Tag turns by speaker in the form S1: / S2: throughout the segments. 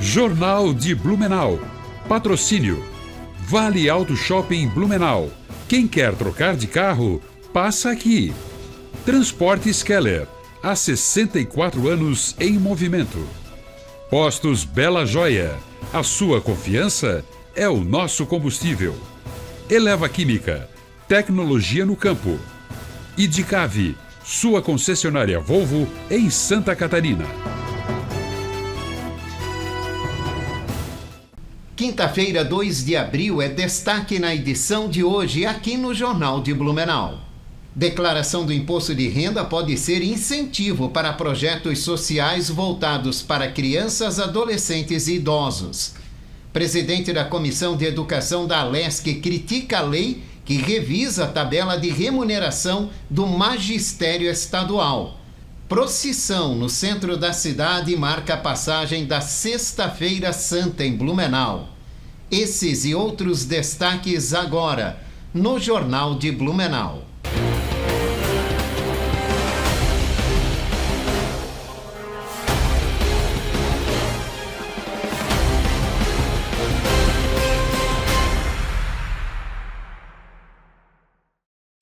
S1: Jornal de Blumenau. Patrocínio. Vale Auto Shopping Blumenau. Quem quer trocar de carro, passa aqui. Transportes Keller. Há 64 anos em movimento. Postos Bela Joia. A sua confiança é o nosso combustível. Eleva Química. Tecnologia no campo. Idicave. Sua concessionária Volvo em Santa Catarina.
S2: Quinta-feira, 2 de abril, é destaque na edição de hoje aqui no Jornal de Blumenau. Declaração do imposto de renda pode ser incentivo para projetos sociais voltados para crianças, adolescentes e idosos. Presidente da Comissão de Educação da Alesc critica a lei que revisa a tabela de remuneração do magistério estadual. Procissão no centro da cidade marca a passagem da Sexta-feira Santa em Blumenau. Esses e outros destaques agora no Jornal de Blumenau.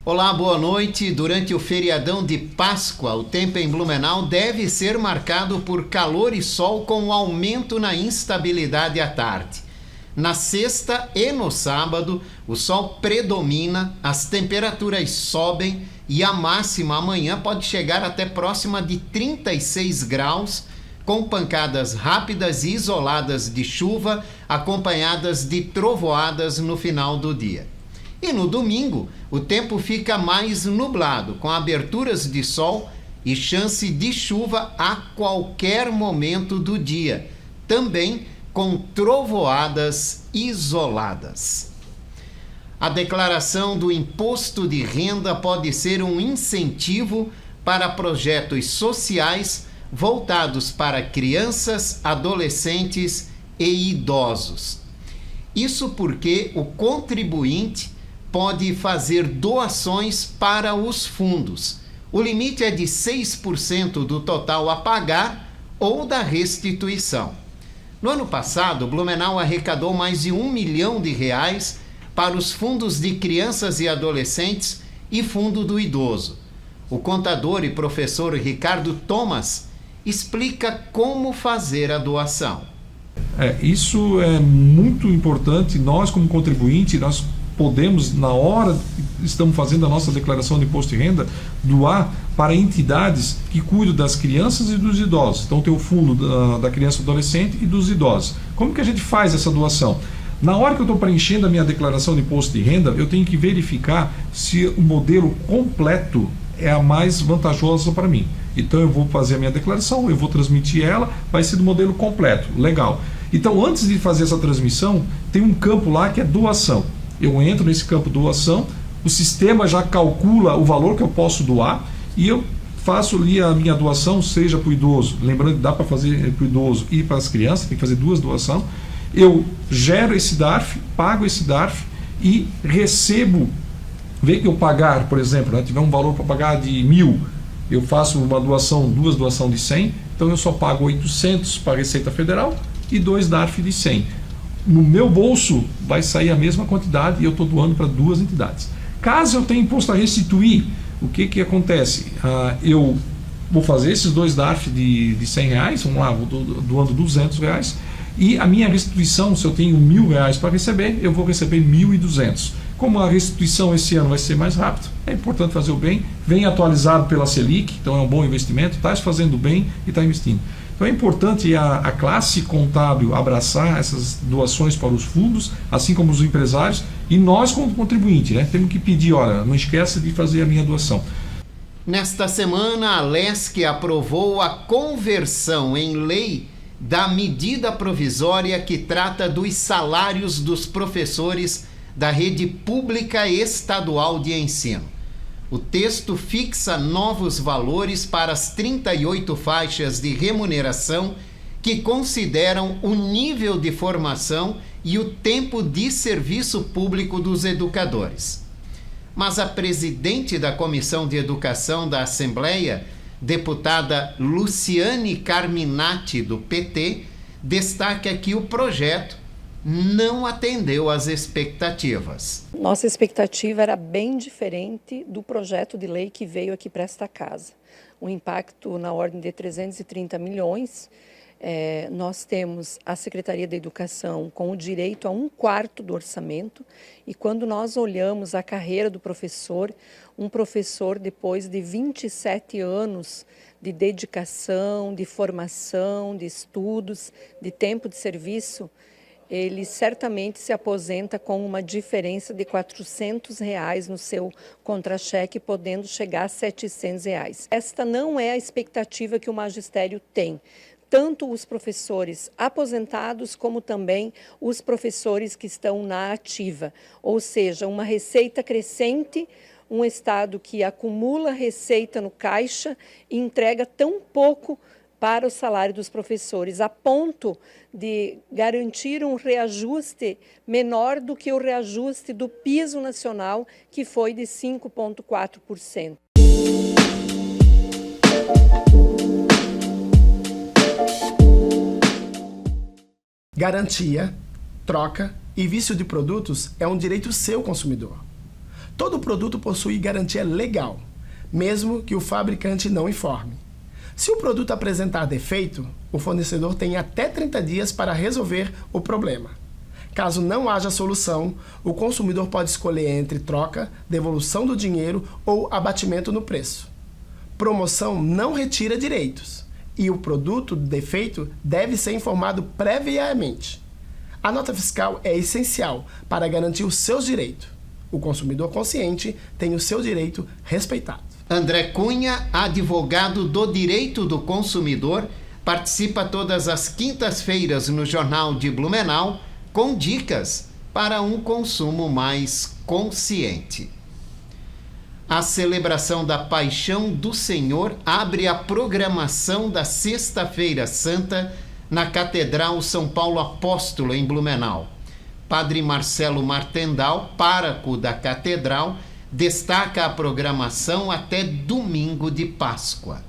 S2: Olá, boa noite. Durante o feriadão de Páscoa, o tempo em Blumenau deve ser marcado por calor e sol com aumento na instabilidade à tarde. Na sexta e no sábado, o sol predomina, as temperaturas sobem e a máxima amanhã pode chegar até próxima de 36 graus, com pancadas rápidas e isoladas de chuva, acompanhadas de trovoadas no final do dia. E no domingo, o tempo fica mais nublado, com aberturas de sol e chance de chuva a qualquer momento do dia, também com trovoadas isoladas. A declaração do imposto de renda pode ser um incentivo para projetos sociais voltados para crianças, adolescentes e idosos. Isso porque o contribuinte pode fazer doações para os fundos. O limite é de 6% do total a pagar ou da restituição. No ano passado, Blumenau arrecadou mais de R$1 milhão para os fundos de crianças e adolescentes e fundo do idoso. O contador e professor Ricardo Thomas explica como fazer a doação.
S3: Isso é muito importante. Nós, como contribuinte, nós podemos, na hora que estamos fazendo a nossa declaração de imposto de renda, doar para entidades que cuidam das crianças e dos idosos. Então tem o fundo da criança e adolescente e dos idosos. Como que a gente faz essa doação? Na hora que eu estou preenchendo a minha declaração de imposto de renda, eu tenho que verificar se o modelo completo é a mais vantajosa para mim. Então eu vou fazer a minha declaração, eu vou transmitir ela, vai ser do modelo completo. Legal. Então antes de fazer essa transmissão, tem um campo lá que é doação. Eu entro nesse campo doação, o sistema já calcula o valor que eu posso doar e eu faço ali a minha doação, seja para o idoso, lembrando que dá para fazer para o idoso e para as crianças, tem que fazer duas doações. Eu gero esse DARF, pago esse DARF e recebo, vê que eu pagar, por exemplo, tiver um valor para pagar de 1.000, eu faço uma doação, duas doações de 100, então eu só pago 800 para a Receita Federal e 2 DARF de 100. No meu bolso vai sair a mesma quantidade e eu estou doando para duas entidades. Caso eu tenha imposto a restituir, o que acontece? Eu vou fazer esses 2 DARF de R$100, vamos lá, vou doando R$200, e a minha restituição, se eu tenho R$1.000 para receber, eu vou receber 1.200. Como a restituição esse ano vai ser mais rápido, é importante fazer o bem, vem atualizado pela Selic, então é um bom investimento, está fazendo bem e está investindo. Então é importante a classe contábil abraçar essas doações para os fundos, assim como os empresários, e nós como contribuinte, temos que pedir, olha, não esqueça de fazer a minha doação.
S2: Nesta semana, a Alesc aprovou a conversão em lei da medida provisória que trata dos salários dos professores da rede pública estadual de ensino. O texto fixa novos valores para as 38 faixas de remuneração que consideram o nível de formação e o tempo de serviço público dos educadores. Mas a presidente da Comissão de Educação da Assembleia, deputada Luciane Carminati, do PT, destaca que o projeto não atendeu às expectativas.
S4: Nossa expectativa era bem diferente do projeto de lei que veio aqui para esta casa. Um impacto na ordem de 330 milhões. Nós temos a Secretaria da Educação com o direito a 1/4 do orçamento, e quando nós olhamos a carreira do professor, um professor depois de 27 anos de dedicação, de formação, de estudos, de tempo de serviço, ele certamente se aposenta com uma diferença de R$400 no seu contra-cheque, podendo chegar a R$700. Esta não é a expectativa que o magistério tem. Tanto os professores aposentados como também os professores que estão na ativa. Ou seja, uma receita crescente, um Estado que acumula receita no caixa e entrega tão pouco para o salário dos professores, a ponto de garantir um reajuste menor do que o reajuste do piso nacional, que foi de 5,4%.
S5: Garantia, troca e vício de produtos é um direito seu, consumidor. Todo produto possui garantia legal, mesmo que o fabricante não informe. Se o produto apresentar defeito, o fornecedor tem até 30 dias para resolver o problema. Caso não haja solução, o consumidor pode escolher entre troca, devolução do dinheiro ou abatimento no preço. Promoção não retira direitos, e o produto defeito deve ser informado previamente. A nota fiscal é essencial para garantir os seus direitos. O consumidor consciente tem o seu direito respeitado.
S2: André Cunha, advogado do direito do consumidor, participa todas as quintas-feiras no Jornal de Blumenau com dicas para um consumo mais consciente. A celebração da Paixão do Senhor abre a programação da Sexta-feira Santa na Catedral São Paulo Apóstolo, em Blumenau. Padre Marcelo Martendal, pároco da Catedral, destaca a programação até domingo de Páscoa.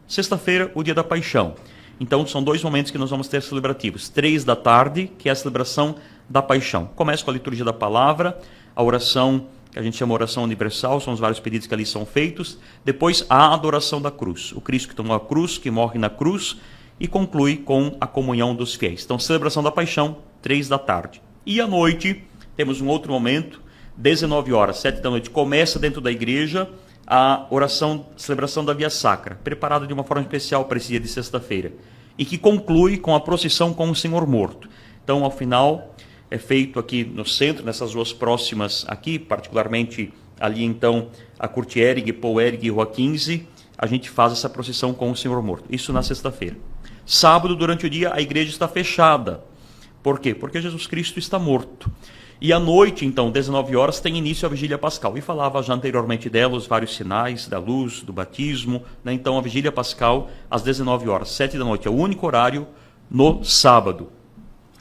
S6: Sexta-feira, o dia da Paixão. Então, são 2 momentos que nós vamos ter celebrativos. 3 da tarde, que é a celebração da Paixão. Começa com a liturgia da palavra, a oração, que a gente chama oração universal, são os vários pedidos que ali são feitos. Depois, a adoração da cruz. O Cristo que tomou a cruz, que morre na cruz, e conclui com a comunhão dos fiéis. Então, celebração da Paixão, 3 da tarde. E à noite, temos um outro momento, 19 horas, 7 da noite, começa dentro da igreja a oração, celebração da Via Sacra, preparada de uma forma especial para esse dia de sexta-feira, e que conclui com a procissão com o Senhor morto. Então, ao final, é feito aqui no centro, nessas ruas próximas aqui, particularmente ali então a Curti Ehrig, Paul Ehrig e Rua 15, a gente faz essa procissão com o Senhor morto. Isso na sexta-feira. Sábado, durante o dia, a igreja está fechada. Por quê? Porque Jesus Cristo está morto. E à noite, então, 19 horas, tem início a Vigília Pascal. E falava já anteriormente dela os vários sinais da luz, do batismo. Né? Então, a Vigília Pascal, às 19 horas, 7 da noite, é o único horário no sábado.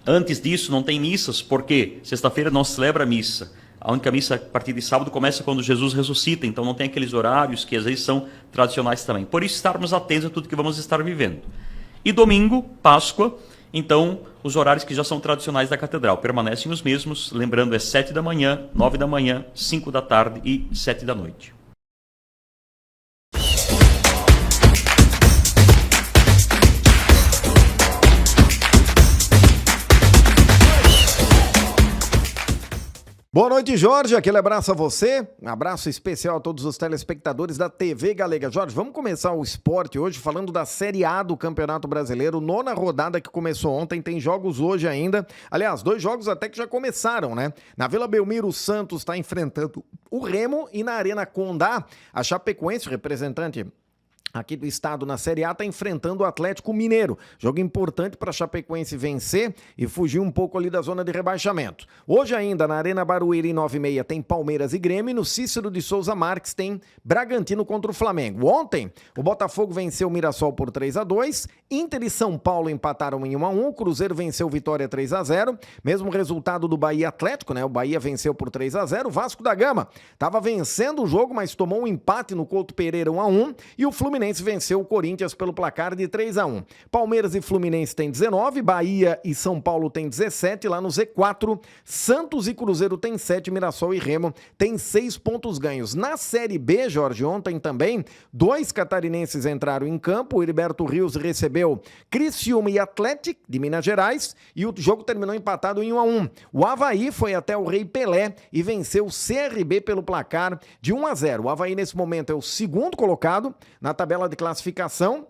S6: Antes disso, não tem missas, porque sexta-feira não se celebra a missa. A única missa a partir de sábado começa quando Jesus ressuscita, então não tem aqueles horários que às vezes são tradicionais também. Por isso, estarmos atentos a tudo que vamos estar vivendo. E domingo, Páscoa, então, os horários que já são tradicionais da catedral permanecem os mesmos, lembrando, é 7 da manhã, 9 da manhã, 5 da tarde e 7 da noite.
S7: Boa noite, Jorge. Aquele abraço a você. Um abraço especial a todos os telespectadores da TV Galega. Jorge, vamos começar o esporte hoje falando da Série A do Campeonato Brasileiro. 9ª rodada que começou ontem. Tem jogos hoje ainda. Aliás, 2 jogos até que já começaram, né? Na Vila Belmiro, o Santos está enfrentando o Remo e na Arena Condá, a Chapecoense, representante aqui do estado na Série A, está enfrentando o Atlético Mineiro. Jogo importante para a Chapecoense vencer e fugir um pouco ali da zona de rebaixamento. Hoje ainda, na Arena Barueri, 9h30, tem Palmeiras e Grêmio. No Cícero de Souza Marques tem Bragantino contra o Flamengo. Ontem, o Botafogo venceu o Mirassol por 3-2. Inter e São Paulo empataram em 1-1. Cruzeiro venceu o Vitória 3-0. Mesmo resultado do Bahia Atlético, né? O Bahia venceu por 3-0. Vasco da Gama estava vencendo o jogo, mas tomou um empate no Couto Pereira 1-1. E o Fluminense Fluminense venceu o Corinthians pelo placar de 3-1. Palmeiras e Fluminense tem 19, Bahia e São Paulo tem 17, lá no Z4, Santos e Cruzeiro tem 7, Mirassol e Remo tem 6 pontos ganhos. Na Série B, Jorge, ontem também, 2 catarinenses entraram em campo, o Heriberto Rios recebeu Criciúma e Atlético de Minas Gerais e o jogo terminou empatado em 1-1. O Avaí foi até o Rei Pelé e venceu o CRB pelo placar de 1-0. O Avaí nesse momento é o segundo colocado na tabela de classificação,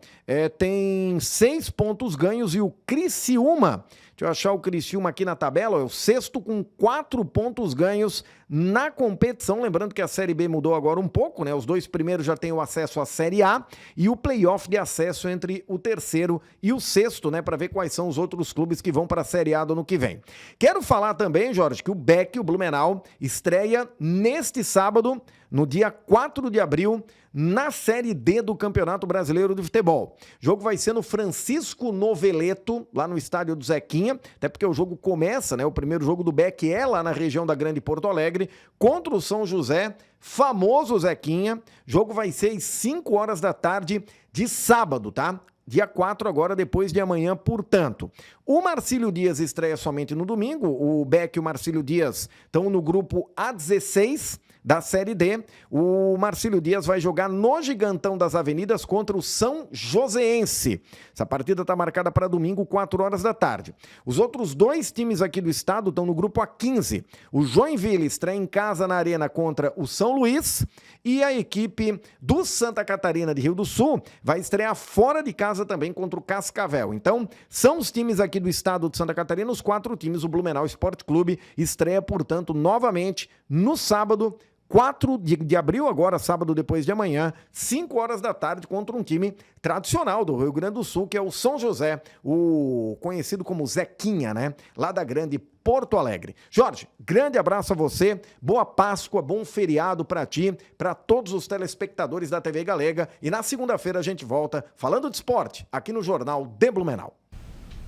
S7: tem 6 pontos ganhos e o Criciúma, deixa eu achar o Criciúma aqui na tabela, é o sexto com 4 pontos ganhos na competição. Lembrando que a Série B mudou agora um pouco, né? Os 2 primeiros já têm o acesso à Série A e o playoff de acesso entre o terceiro e o sexto, né? Para ver quais são os outros clubes que vão para a Série A do ano que vem. Quero falar também, Jorge, que o BEC, o Blumenau, estreia neste sábado, no dia 4 de abril, na Série D do Campeonato Brasileiro de Futebol. O jogo vai ser no Francisco Noveleto, lá no estádio do Zequinha, até porque o jogo começa, né? O primeiro jogo do BEC é lá na região da Grande Porto Alegre, contra o São José, famoso Zequinha. O jogo vai ser às 5 horas da tarde de sábado, tá? Dia 4 agora, depois de amanhã, portanto. O Marcílio Dias estreia somente no domingo. O Beck e o Marcílio Dias estão no grupo A16 da Série D. O Marcílio Dias vai jogar no Gigantão das Avenidas contra o São Joséense. Essa partida está marcada para domingo, 4 horas da tarde. Os outros 2 times aqui do estado estão no grupo A15. O Joinville estreia em casa na Arena contra o São Luís e a equipe do Santa Catarina de Rio do Sul vai estrear fora de casa também contra o Cascavel. Então, são os times aqui do estado de Santa Catarina, os 4 times. O Blumenau Esporte Clube estreia, portanto, novamente no sábado, 4 de abril, agora sábado depois de amanhã, 5 horas da tarde, contra um time tradicional do Rio Grande do Sul, que é o São José, o conhecido como Zequinha, né? Lá da Grande Porto Alegre. Jorge, grande abraço a você, boa Páscoa, bom feriado para ti, para todos os telespectadores da TV Galega, e na segunda-feira a gente volta falando de esporte aqui no Jornal de Blumenau.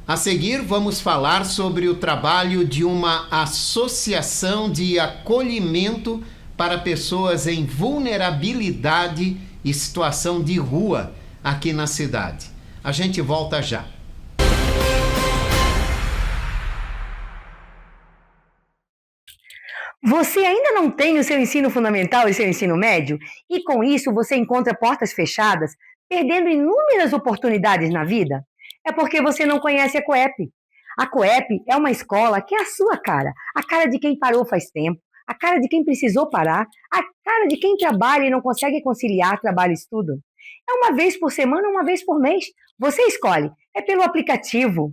S2: A seguir, vamos falar sobre o trabalho de uma associação de acolhimento para pessoas em vulnerabilidade e situação de rua aqui na cidade. A gente volta já.
S8: Você ainda não tem o seu ensino fundamental e seu ensino médio? E com isso você encontra portas fechadas, perdendo inúmeras oportunidades na vida? É porque você não conhece a COEP. A COEP é uma escola que é a sua cara, a cara de quem parou faz tempo, a cara de quem precisou parar, a cara de quem trabalha e não consegue conciliar trabalho e estudo. É uma vez por semana, uma vez por mês. Você escolhe. É pelo aplicativo.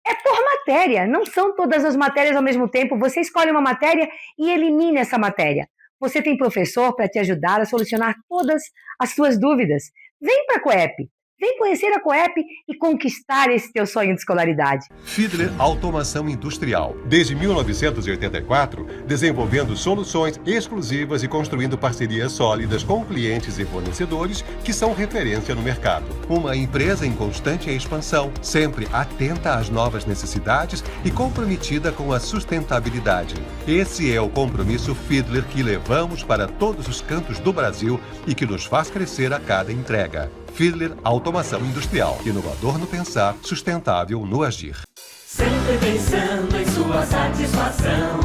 S8: É por matéria. Não são todas as matérias ao mesmo tempo. Você escolhe uma matéria e elimina essa matéria. Você tem professor para te ajudar a solucionar todas as suas dúvidas. Vem para a COEP. Vem conhecer a COEP e conquistar esse teu sonho de escolaridade.
S9: Fiedler Automação Industrial. Desde 1984, desenvolvendo soluções exclusivas e construindo parcerias sólidas com clientes e fornecedores que são referência no mercado. Uma empresa em constante expansão, sempre atenta às novas necessidades e comprometida com a sustentabilidade. Esse é o compromisso Fiedler que levamos para todos os cantos do Brasil e que nos faz crescer a cada entrega. Fiedler Automação Industrial. Inovador no pensar, sustentável no agir.
S10: Sempre pensando em sua satisfação,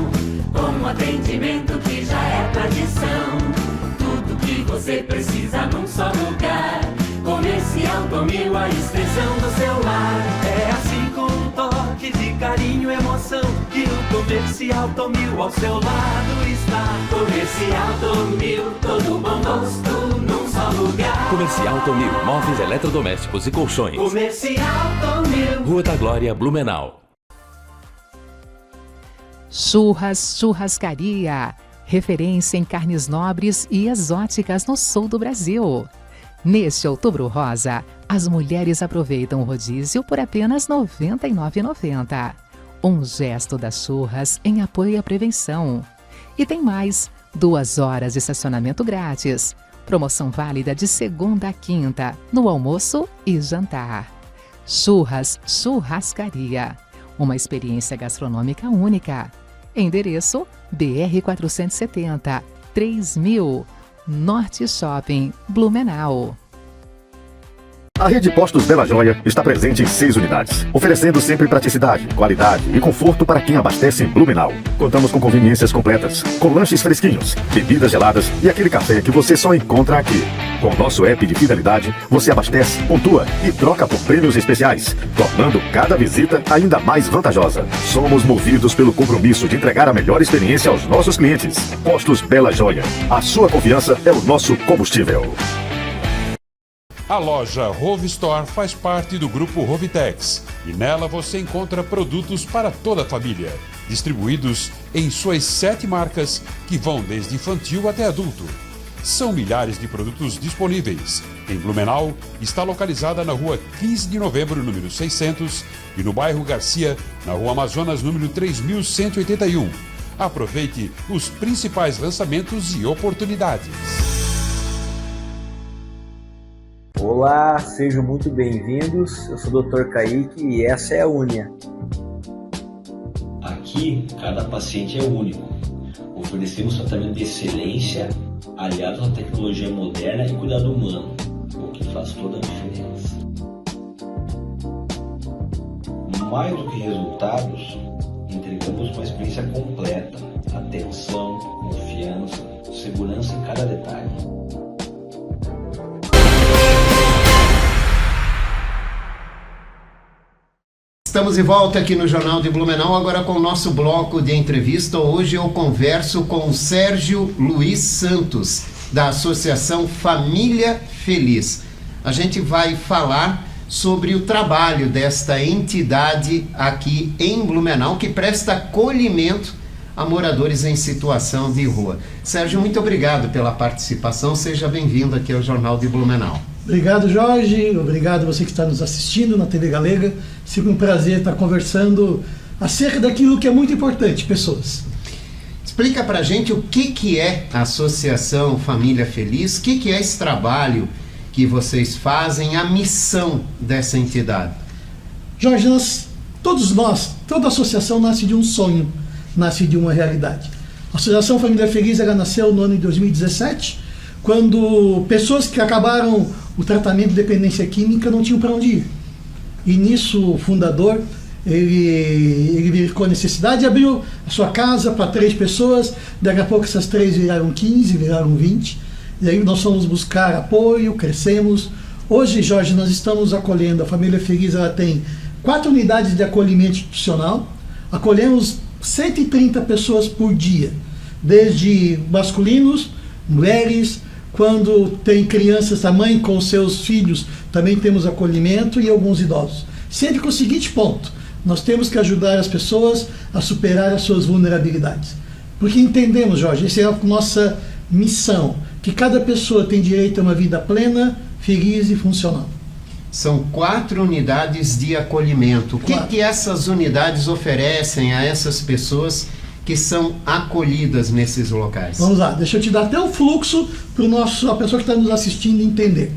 S10: com um atendimento que já é tradição. Tudo que você precisa num só lugar. Comercial Tomil, a extensão do seu lar. É assim com um toque de carinho e emoção que o Comercial Tomil ao seu lado está. Comercial Tomil, todo bom gosto num só lugar.
S11: Comercial Tomil, móveis eletrodomésticos e colchões.
S10: Comercial Tomil.
S11: Rua da Glória, Blumenau.
S12: Churrascaria, referência em carnes nobres e exóticas no sul do Brasil. Neste Outubro Rosa, as mulheres aproveitam o rodízio por apenas R$ 99,90. Um gesto das Churras em apoio à prevenção. E tem mais, 2 horas de estacionamento grátis. Promoção válida de segunda a quinta, no almoço e jantar. Churrascaria. Uma experiência gastronômica única. Endereço BR 470, 3000, Norte Shopping, Blumenau.
S13: A rede Postos Bela Joia está presente em 6 unidades, oferecendo sempre praticidade, qualidade e conforto para quem abastece em Blumenau. Contamos com conveniências completas, com lanches fresquinhos, bebidas geladas e aquele café que você só encontra aqui. Com o nosso app de fidelidade, você abastece, pontua e troca por prêmios especiais, tornando cada visita ainda mais vantajosa. Somos movidos pelo compromisso de entregar a melhor experiência aos nossos clientes. Postos Bela Joia. A sua confiança é o nosso combustível.
S1: A loja Rove Store faz parte do grupo Rovitex e nela você encontra produtos para toda a família, distribuídos em suas 7 marcas que vão desde infantil até adulto. São milhares de produtos disponíveis. Em Blumenau, está localizada na rua 15 de novembro, número 600, e no bairro Garcia, na rua Amazonas, número 3181. Aproveite os principais lançamentos e oportunidades.
S14: Olá, sejam muito bem-vindos. Eu sou o Dr. Kaique e essa é a Unia.
S15: Aqui, cada paciente é único. Oferecemos tratamento de excelência, aliado à tecnologia moderna e cuidado humano, o que faz toda a diferença. Mais do que resultados, entregamos uma experiência completa, atenção, confiança, segurança em cada detalhe.
S2: Estamos de volta aqui no Jornal de Blumenau, agora com o nosso bloco de entrevista. Hoje eu converso com o Sérgio Luiz Santos, da Associação Família Feliz. A gente vai falar sobre o trabalho desta entidade aqui em Blumenau, que presta acolhimento a moradores em situação de rua. Sérgio, muito obrigado pela participação, seja bem-vindo aqui ao Jornal de Blumenau.
S16: Obrigado, Jorge. Obrigado você que está nos assistindo na TV Galega. Sempre um prazer estar conversando acerca daquilo que é muito importante, pessoas.
S2: Explica pra gente o que é a Associação Família Feliz, o que é esse trabalho que vocês fazem, a missão dessa entidade.
S16: Jorge, toda associação nasce de um sonho, nasce de uma realidade. A Associação Família Feliz ela nasceu no ano de 2017, quando pessoas que acabaram o tratamento de dependência química não tinham para onde ir. E nisso o fundador, ele verificou a necessidade e abriu a sua casa para 3 pessoas, daqui a pouco essas 3 viraram 15, viraram 20, e aí nós fomos buscar apoio, crescemos. Hoje, Jorge, nós estamos acolhendo, a Família Feliz ela tem 4 unidades de acolhimento institucional, acolhemos 130 pessoas por dia, desde masculinos, mulheres. Quando tem crianças, a mãe com seus filhos, também temos acolhimento, e alguns idosos. Sempre com o seguinte ponto: nós temos que ajudar as pessoas a superar as suas vulnerabilidades. Porque entendemos, Jorge, essa é a nossa missão, que cada pessoa tem direito a uma vida plena, feliz e funcional.
S2: São 4 unidades de acolhimento. O que essas unidades oferecem a essas pessoas que são acolhidas nesses locais?
S16: Vamos lá, deixa eu te dar até o fluxo para a pessoa que está nos assistindo entender.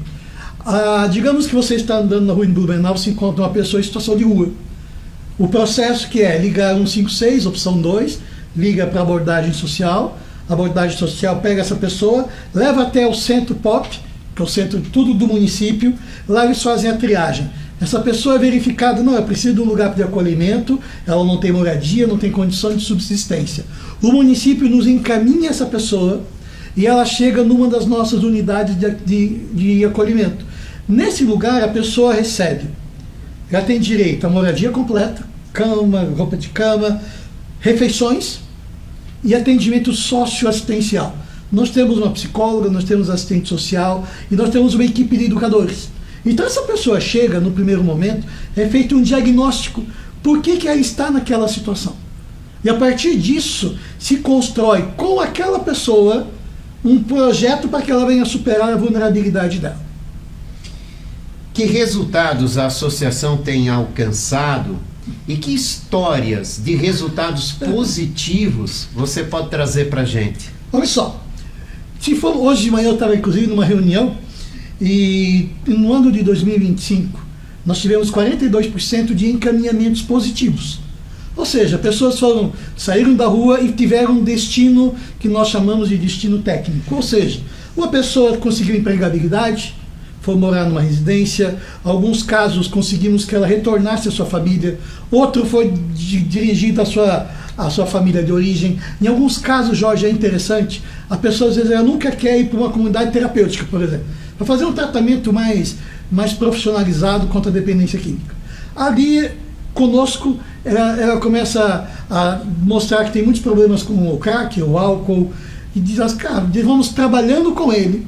S16: Digamos que você está andando na rua em Blumenau, se encontra uma pessoa em situação de rua. O processo que é ligar 156, opção 2, liga para a abordagem social pega essa pessoa, leva até o centro POP, que é o centro tudo do município, lá eles fazem a triagem. Essa pessoa é verificada, não, é preciso de um lugar de acolhimento, ela não tem moradia, não tem condição de subsistência. O município nos encaminha essa pessoa e ela chega numa das nossas unidades de acolhimento. Nesse lugar, a pessoa recebe, ela tem direito à moradia completa, cama, roupa de cama, refeições e atendimento socioassistencial. Nós temos uma psicóloga, nós temos assistente social e nós temos uma equipe de educadores. Então essa pessoa chega, no primeiro momento, é feito um diagnóstico, por que ela está naquela situação. E a partir disso, se constrói com aquela pessoa um projeto para que ela venha superar a vulnerabilidade dela.
S2: Que resultados a associação tem alcançado e que histórias de resultados positivos você pode trazer para a gente?
S16: Olha só, hoje de manhã eu estava inclusive numa reunião, e no ano de 2025 nós tivemos 42% de encaminhamentos positivos. Ou seja, pessoas saíram da rua e tiveram um destino que nós chamamos de destino técnico. Ou seja, uma pessoa conseguiu empregabilidade, foi morar numa residência. Alguns casos conseguimos que ela retornasse à sua família. Outro foi dirigido à sua família de origem. Em alguns casos, Jorge, é interessante, a pessoa às vezes ela nunca quer ir para uma comunidade terapêutica, por exemplo, para fazer um tratamento mais profissionalizado contra a dependência química. Ali, conosco, ela começa a mostrar que tem muitos problemas com o crack, o álcool, e diz, cara, vamos trabalhando com ele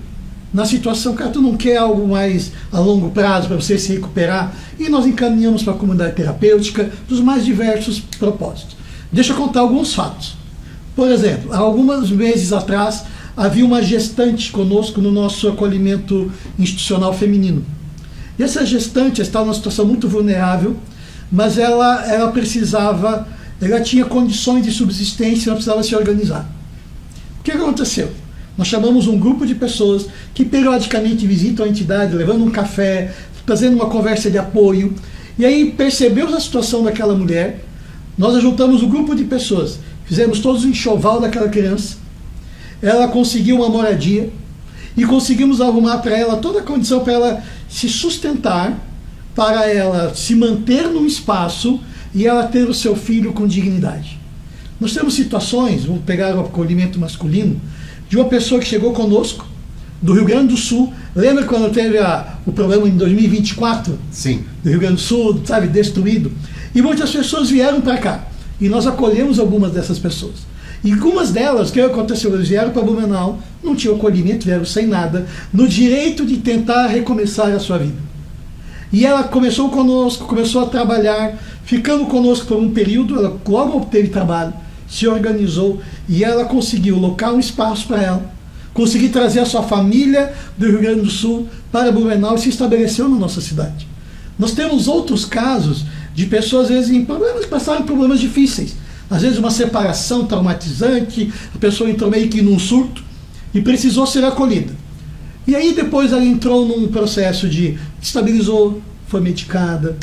S16: na situação, cara, tu não quer algo mais a longo prazo para você se recuperar, e nós encaminhamos para a comunidade terapêutica dos mais diversos propósitos. Deixa eu contar alguns fatos. Por exemplo, há alguns meses atrás havia uma gestante conosco no nosso acolhimento institucional feminino. E essa gestante estava numa situação muito vulnerável, mas ela tinha condições de subsistência, ela precisava se organizar. O que aconteceu? Nós chamamos um grupo de pessoas que periodicamente visitam a entidade, levando um café, fazendo uma conversa de apoio, e aí percebemos a situação daquela mulher, nós juntamos um grupo de pessoas, fizemos todos o enxoval daquela criança, ela conseguiu uma moradia, e conseguimos arrumar para ela toda a condição para ela se sustentar, para ela se manter num espaço e ela ter o seu filho com dignidade. Nós temos situações, vou pegar o acolhimento masculino, de uma pessoa que chegou conosco, do Rio Grande do Sul. Lembra quando teve o problema em 2024?
S2: Sim.
S16: Do Rio Grande do Sul, sabe, destruído. E muitas pessoas vieram para cá. E nós acolhemos algumas dessas pessoas. E algumas delas, o que aconteceu? Eles vieram para Blumenau, não tinham acolhimento, vieram sem nada, no direito de tentar recomeçar a sua vida. E ela começou conosco, começou a trabalhar, ficando conosco por um período, ela logo obteve trabalho, se organizou e ela conseguiu locar um espaço para ela, conseguiu trazer a sua família do Rio Grande do Sul para Blumenau e se estabeleceu na nossa cidade. Nós temos outros casos de pessoas, às vezes, em problemas, passaram problemas difíceis. Às vezes uma separação traumatizante, a pessoa entrou meio que num surto e precisou ser acolhida. E aí depois ela entrou num processo de estabilizou, foi medicada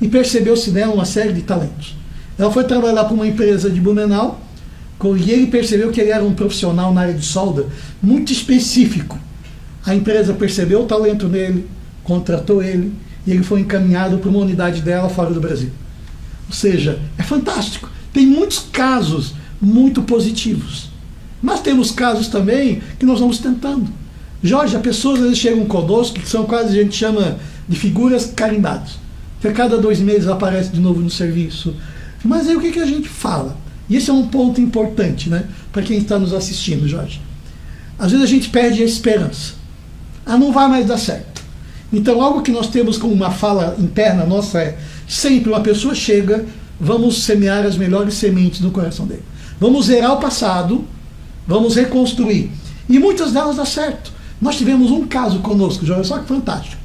S16: e percebeu-se nela uma série de talentos. Ela foi trabalhar para uma empresa de Blumenau e ele percebeu que ele era um profissional na área de solda muito específico. A empresa percebeu o talento nele, contratou ele e ele foi encaminhado para uma unidade dela fora do Brasil. Ou seja, é fantástico. Tem muitos casos muito positivos. Mas temos casos também que nós vamos tentando. Jorge, as pessoas às vezes chegam conosco, que são quase, a gente chama de figuras carimbadas. Que a cada 2 meses aparece de novo no serviço. Mas aí o que a gente fala? E esse é um ponto importante, né, para quem está nos assistindo, Jorge. Às vezes a gente perde a esperança. Não vai mais dar certo. Então algo que nós temos como uma fala interna nossa é, sempre uma pessoa chega, vamos semear as melhores sementes no coração dele. Vamos zerar o passado, vamos reconstruir. E muitas delas dão certo. Nós tivemos um caso conosco, Jorge, só que fantástico.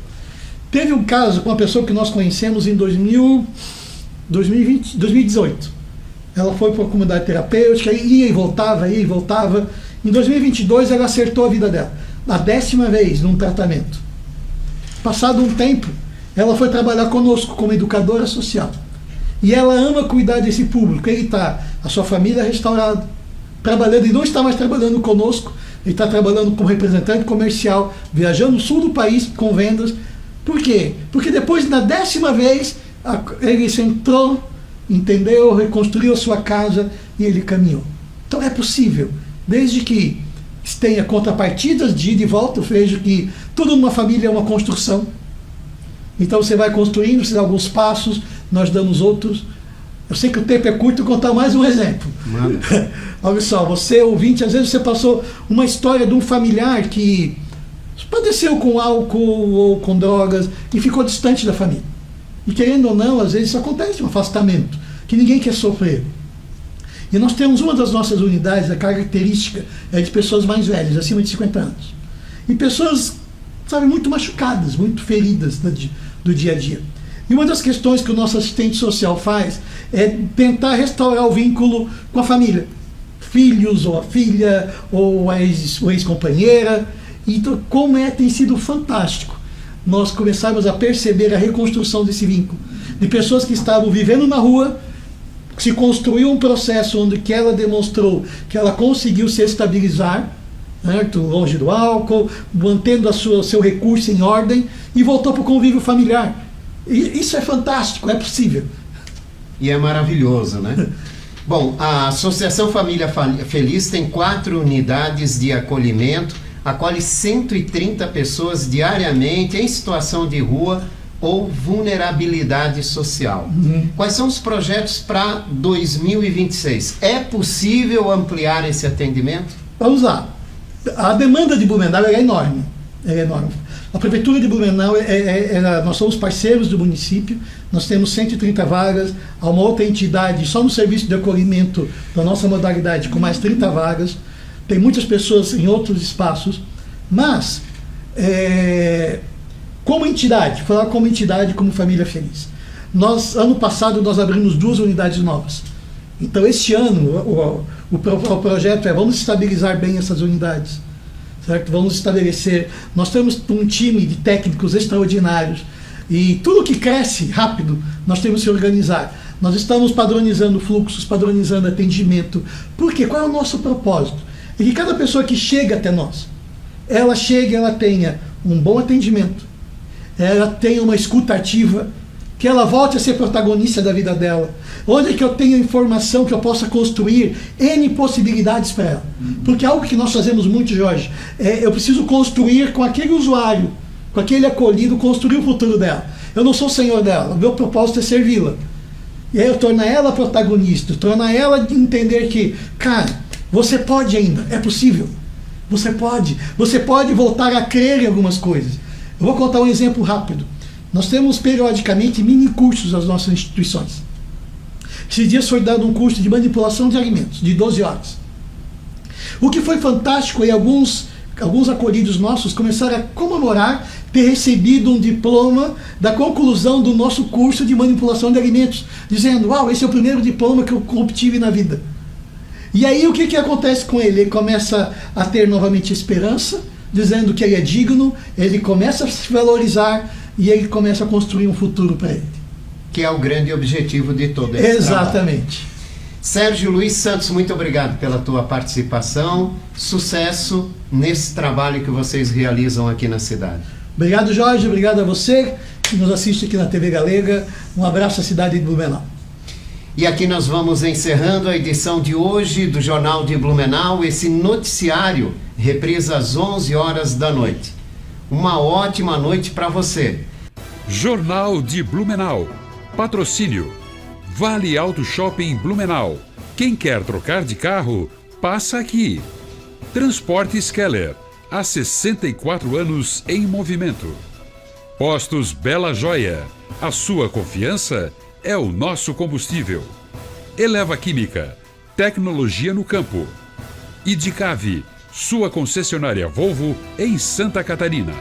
S16: Teve um caso com uma pessoa que nós conhecemos em 2018. Ela foi para uma comunidade terapêutica, ia e voltava. Em 2022 ela acertou a vida dela, a 10ª vez num tratamento. Passado um tempo, ela foi trabalhar conosco como educadora social. E ela ama cuidar desse público. Ele está, a sua família restaurada, trabalhando, e não está mais trabalhando conosco, ele está trabalhando como representante comercial, viajando no sul do país com vendas. Por quê? Porque depois, na 10ª vez, ele se entrou, entendeu, reconstruiu a sua casa e ele caminhou. Então é possível, desde que tenha contrapartidas de ida e volta. Eu vejo que tudo numa família é uma construção. Então você vai construindo, você dá alguns passos, nós damos outros. Eu sei que o tempo é curto, vou contar mais um exemplo. Olha só, você ouvinte, às vezes você passou uma história de um familiar que padeceu com álcool ou com drogas e ficou distante da família. E querendo ou não, às vezes isso acontece, um afastamento, que ninguém quer sofrer. E nós temos uma das nossas unidades, a característica é de pessoas mais velhas, acima de 50 anos. E pessoas, sabe, muito machucadas, muito feridas do dia a dia. E uma das questões que o nosso assistente social faz é tentar restaurar o vínculo com a família. Filhos, ou a filha, ou a ex-companheira. Então, como tem sido fantástico nós começarmos a perceber a reconstrução desse vínculo. De pessoas que estavam vivendo na rua, se construiu um processo onde que ela demonstrou que ela conseguiu se estabilizar certo? Longe do álcool, mantendo o seu recurso em ordem e voltou para o convívio familiar. E isso é fantástico, é possível.
S2: E é maravilhoso, né? Bom, a Associação Família Feliz tem 4 unidades de acolhimento, acolhe 130 pessoas diariamente em situação de rua ou vulnerabilidade social. Quais são os projetos para 2026? É possível ampliar esse atendimento?
S16: Vamos lá. A demanda de Blumenau é enorme. É enorme. A Prefeitura de Blumenau, nós somos parceiros do município, nós temos 130 vagas, há uma outra entidade só no serviço de acolhimento da nossa modalidade com mais 30 vagas, tem muitas pessoas em outros espaços, mas como entidade, falar como entidade, como Família Feliz, ano passado nós abrimos 2 unidades novas. Então este ano o projeto vamos estabilizar bem essas unidades. Certo? Vamos estabelecer, nós temos um time de técnicos extraordinários e tudo que cresce rápido, nós temos que organizar. Nós estamos padronizando fluxos, padronizando atendimento. Por quê? Qual é o nosso propósito? É que cada pessoa que chega até nós, ela tenha um bom atendimento, ela tenha uma escuta ativa, que ela volte a ser protagonista da vida dela. Onde é que eu tenho informação que eu possa construir N possibilidades para ela? Porque algo que nós fazemos muito, Jorge, eu preciso construir com aquele usuário, com aquele acolhido, construir o futuro dela. Eu não sou o senhor dela, o meu propósito é servi-la. E aí eu torno ela protagonista, torno ela entender que, cara, você pode ainda, é possível. Você pode voltar a crer em algumas coisas. Eu vou contar um exemplo rápido. Nós temos periodicamente mini cursos nas nossas instituições. Esses dias foi dado um curso de manipulação de alimentos, de 12 horas. O que foi fantástico é alguns acolhidos nossos começaram a comemorar ter recebido um diploma da conclusão do nosso curso de manipulação de alimentos, dizendo, uau, esse é o primeiro diploma que eu obtive na vida. E aí o que acontece com ele? Ele começa a ter novamente esperança, dizendo que ele é digno, ele começa a se valorizar e ele começa a construir um futuro para ele.
S2: Que é o grande objetivo de todo esse
S16: Exatamente.
S2: trabalho. Sérgio Luiz Santos, muito obrigado pela tua participação. Sucesso nesse trabalho que vocês realizam aqui na cidade.
S16: Obrigado, Jorge. Obrigado a você que nos assiste aqui na TV Galega. Um abraço à cidade de Blumenau.
S2: E aqui nós vamos encerrando a edição de hoje do Jornal de Blumenau. Esse noticiário reprisa às 11 horas da noite. Uma ótima noite para você.
S1: Jornal de Blumenau. Patrocínio. Vale Auto Shopping Blumenau. Quem quer trocar de carro, passa aqui. Transportes Keller. Há 64 anos em movimento. Postos Bela Joia. A sua confiança é o nosso combustível. Eleva Química. Tecnologia no campo. Idicave. Sua concessionária Volvo em Santa Catarina.